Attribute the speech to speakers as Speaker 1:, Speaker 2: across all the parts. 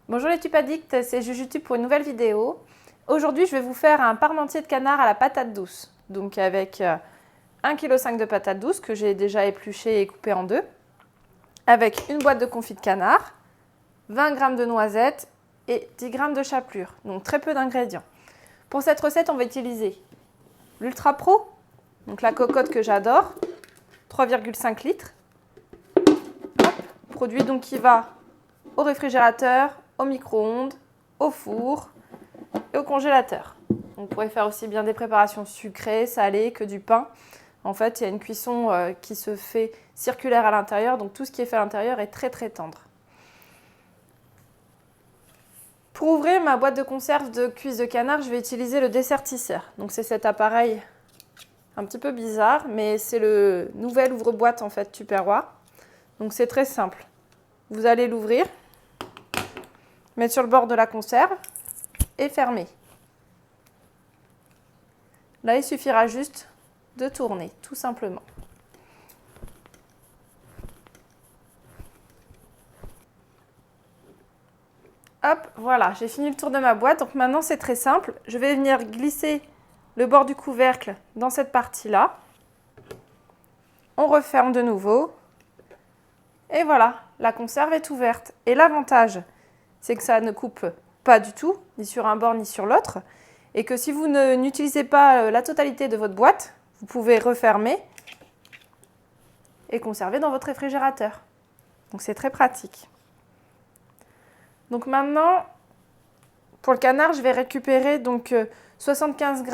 Speaker 1: Bonjour les tupadictes, c'est Jujutube pour une nouvelle vidéo. Aujourd'hui, je vais vous faire un parmentier de canard à la patate douce. Donc avec 1,5 kg de patates douces que j'ai déjà épluchées et coupées en deux. Avec une boîte de confit de canard, 20 g de noisettes et 10 g de chapelure. Donc très peu d'ingrédients. Pour cette recette, on va utiliser l'Ultra Pro, donc la cocotte que j'adore, 3,5 litres. Produit donc qui va au réfrigérateur, au micro-ondes, au four et au congélateur. On pourrait faire aussi bien des préparations sucrées, salées que du pain. En fait, il y a une cuisson qui se fait circulaire à l'intérieur, donc tout ce qui est fait à l'intérieur est très très tendre. Pour ouvrir ma boîte de conserve de cuisses de canard, je vais utiliser le dessertisseur. Donc c'est cet appareil un petit peu bizarre, mais c'est le nouvel ouvre-boîte en fait Tupperware. Donc c'est très simple. Vous allez l'ouvrir, mettre sur le bord de la conserve et fermer. Là, il suffira juste de tourner, tout simplement. Hop, voilà, j'ai fini le tour de ma boîte. Donc maintenant, c'est très simple. Je vais venir glisser le bord du couvercle dans cette partie-là. On referme de nouveau. Et voilà, la conserve est ouverte. Et l'avantage, c'est que ça ne coupe pas du tout, ni sur un bord ni sur l'autre. Et que si vous n'utilisez pas la totalité de votre boîte, vous pouvez refermer et conserver dans votre réfrigérateur. Donc c'est très pratique. Donc maintenant, pour le canard, je vais récupérer donc 75 g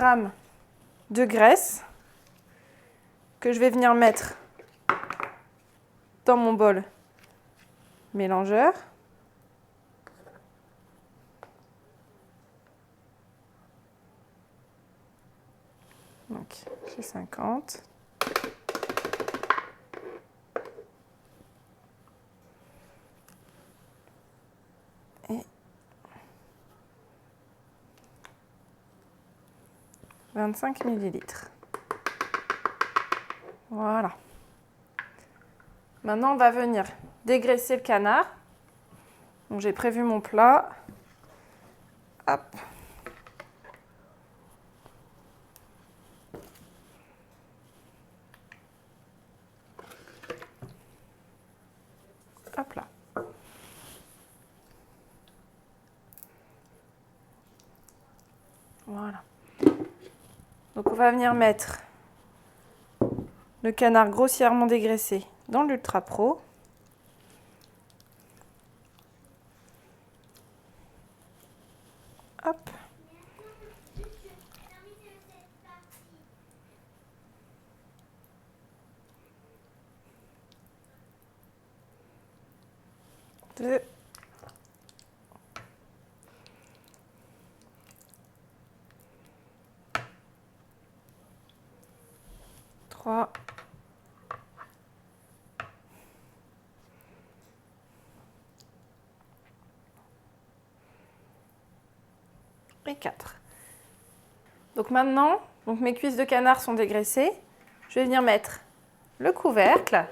Speaker 1: de graisse que je vais venir mettre dans mon bol mélangeur. Donc j'ai 50. Et 25 ml. Voilà. Maintenant, on va venir dégraisser le canard. Donc j'ai prévu mon plat. Hop. Hop là. Voilà. Donc on va venir mettre le canard grossièrement dégraissé dans l'Ultra Pro. Hop. Deux. 3. Et 4. Donc maintenant, mes cuisses de canard sont dégraissées. Je vais venir mettre le couvercle.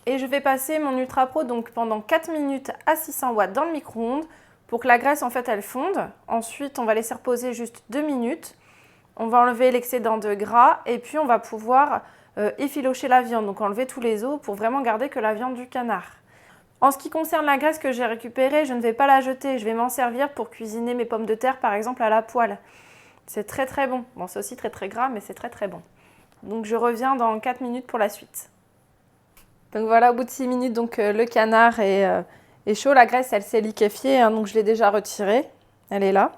Speaker 1: Et je vais passer mon Ultra Pro donc pendant 4 minutes à 600 watts dans le micro-ondes pour que la graisse en fait elle fonde. Ensuite, on va laisser reposer juste 2 minutes. On va enlever l'excédent de gras et puis on va pouvoir effilocher la viande. Donc enlever tous les os pour vraiment garder que la viande du canard. En ce qui concerne la graisse que j'ai récupérée, je ne vais pas la jeter. Je vais m'en servir pour cuisiner mes pommes de terre par exemple à la poêle. C'est très très bon. Bon, c'est aussi très très gras mais c'est très très bon. Donc je reviens dans 4 minutes pour la suite. Donc voilà, au bout de 6 minutes, le canard est chaud. La graisse, elle s'est liquéfiée, hein, donc je l'ai déjà retirée. Elle est là.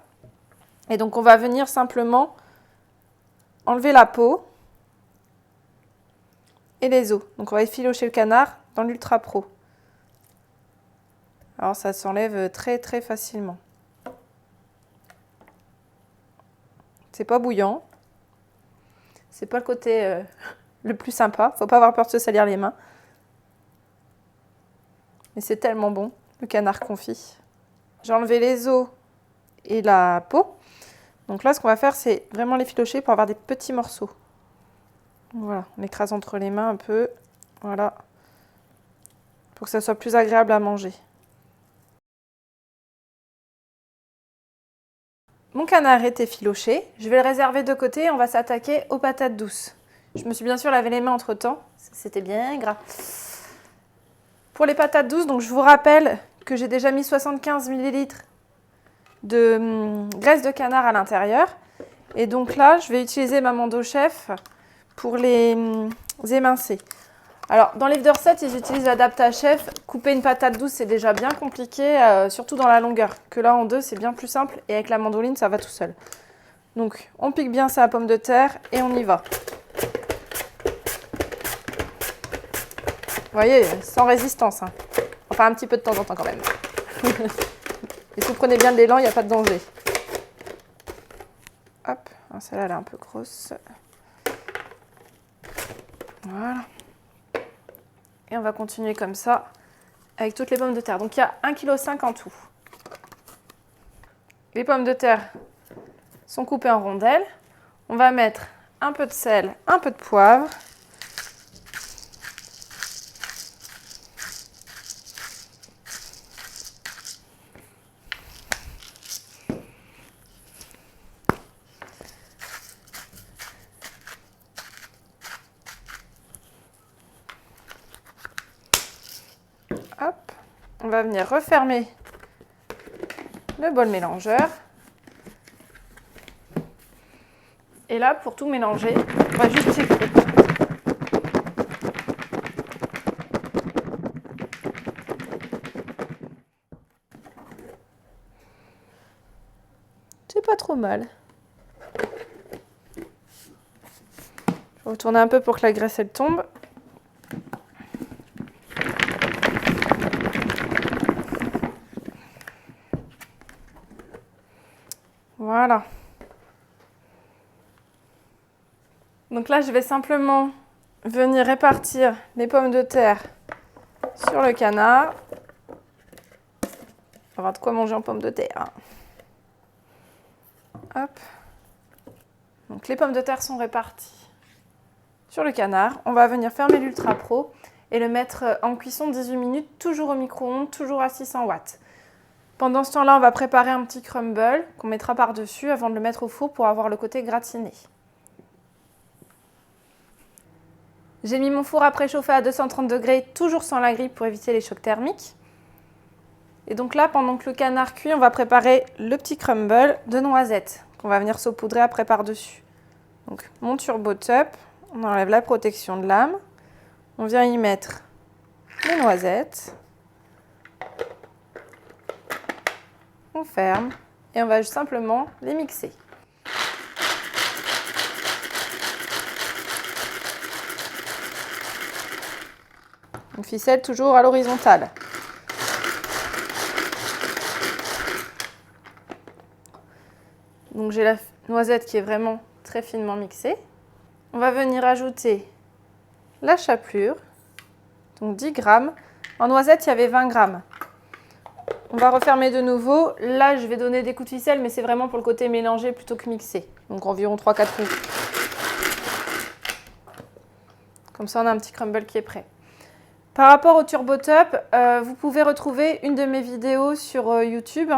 Speaker 1: Et donc on va venir simplement enlever la peau et les os. Donc on va effilocher le canard dans l'Ultra Pro. Alors ça s'enlève très très facilement. C'est pas bouillant. C'est pas le côté le plus sympa. Faut pas avoir peur de se salir les mains. Mais c'est tellement bon, le canard confit. J'ai enlevé les os et la peau. Donc là, ce qu'on va faire, c'est vraiment l'effilocher pour avoir des petits morceaux. Voilà, on écrase entre les mains un peu. Voilà. Pour que ça soit plus agréable à manger. canard est effiloché. Je vais le réserver de côté et on va s'attaquer aux patates douces. Je me suis bien sûr lavé les mains entre temps. C'était bien gras. Pour les patates douces, donc je vous rappelle que j'ai déjà mis 75 ml de graisse de canard à l'intérieur. Et donc là, je vais utiliser ma Mando Chef pour les émincer. Alors, dans les de recettes, ils utilisent l'Adapta-Chef. Couper une patate douce, c'est déjà bien compliqué, surtout dans la longueur. Que là, en deux, c'est bien plus simple. Et avec la mandoline, ça va tout seul. Donc, on pique bien sa pomme de terre et on y va. Vous voyez, sans résistance. Hein. Enfin, un petit peu de temps en temps quand même. Et si vous prenez bien de l'élan, il n'y a pas de danger. Hop, celle-là, elle est un peu grosse. Voilà. Et on va continuer comme ça avec toutes les pommes de terre. Donc, il y a 1,5 kg en tout. Les pommes de terre sont coupées en rondelles. On va mettre un peu de sel, un peu de poivre. Hop, on va venir refermer le bol mélangeur. Et là, pour tout mélanger, on va juste sécher. C'est pas trop mal. Je vais retourner un peu pour que la graisse elle tombe. Voilà. Donc là, je vais simplement venir répartir les pommes de terre sur le canard. On va avoir de quoi manger en pommes de terre. Hop. Donc les pommes de terre sont réparties sur le canard. On va venir fermer l'Ultra Pro et le mettre en cuisson 18 minutes, toujours au micro-ondes, toujours à 600 watts. Pendant ce temps-là, on va préparer un petit crumble qu'on mettra par-dessus avant de le mettre au four pour avoir le côté gratiné. J'ai mis mon four à préchauffer à 230 degrés, toujours sans la grille pour éviter les chocs thermiques. Et donc là, pendant que le canard cuit, on va préparer le petit crumble de noisettes qu'on va venir saupoudrer après par-dessus. Donc mon turbo top, on enlève la protection de lame, on vient y mettre les noisettes, on ferme et on va simplement les mixer. On ficelle toujours à l'horizontale. Donc j'ai la noisette qui est vraiment très finement mixée. On va venir ajouter la chapelure, donc 10 grammes. En noisette, il y avait 20 grammes. On va refermer de nouveau. Là, je vais donner des coups de ficelle, mais c'est vraiment pour le côté mélangé plutôt que mixé. Donc environ 3-4 coups. Comme ça, on a un petit crumble qui est prêt. Par rapport au Turbo Top, vous pouvez retrouver une de mes vidéos sur YouTube,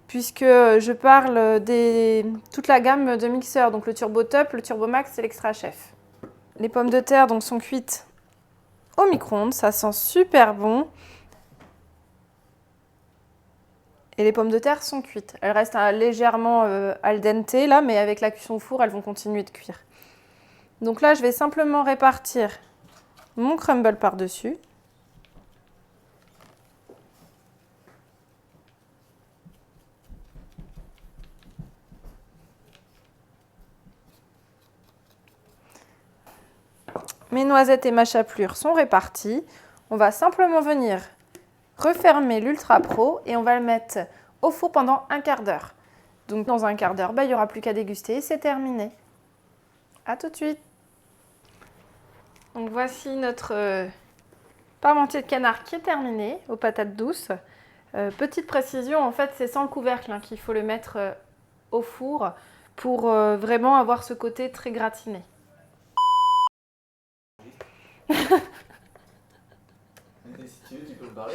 Speaker 1: puisque je parle de toute la gamme de mixeurs, donc le Turbo Top, le Turbo Max et l'Extra Chef. Les pommes de terre donc, sont cuites au micro-ondes, ça sent super bon. Et les pommes de terre sont cuites. Elles restent légèrement al dente là, mais avec la cuisson au four, elles vont continuer de cuire. Donc là, je vais simplement répartir mon crumble par-dessus. Mes noisettes et ma chapelure sont réparties. On va simplement venir refermer l'Ultra Pro et on va le mettre au four pendant un quart d'heure. Donc dans un quart d'heure, il n'y aura plus qu'à déguster et c'est terminé. A tout de suite. Donc voici notre parmentier de canard qui est terminé aux patates douces. Petite précision, en fait c'est sans le couvercle qu'il faut le mettre au four pour vraiment avoir ce côté très gratiné.
Speaker 2: Si tu veux, tu peux le barrer.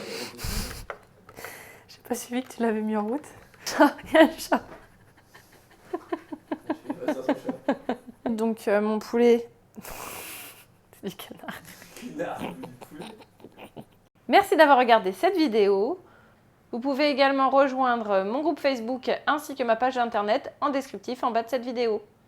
Speaker 1: J'ai pas suivi que tu l'avais mis en route. Il y a le chat. donc mon poulet. C'est du canard.
Speaker 2: Canard, du poulet.
Speaker 1: Merci d'avoir regardé cette vidéo. Vous pouvez également rejoindre mon groupe Facebook ainsi que ma page internet en descriptif en bas de cette vidéo.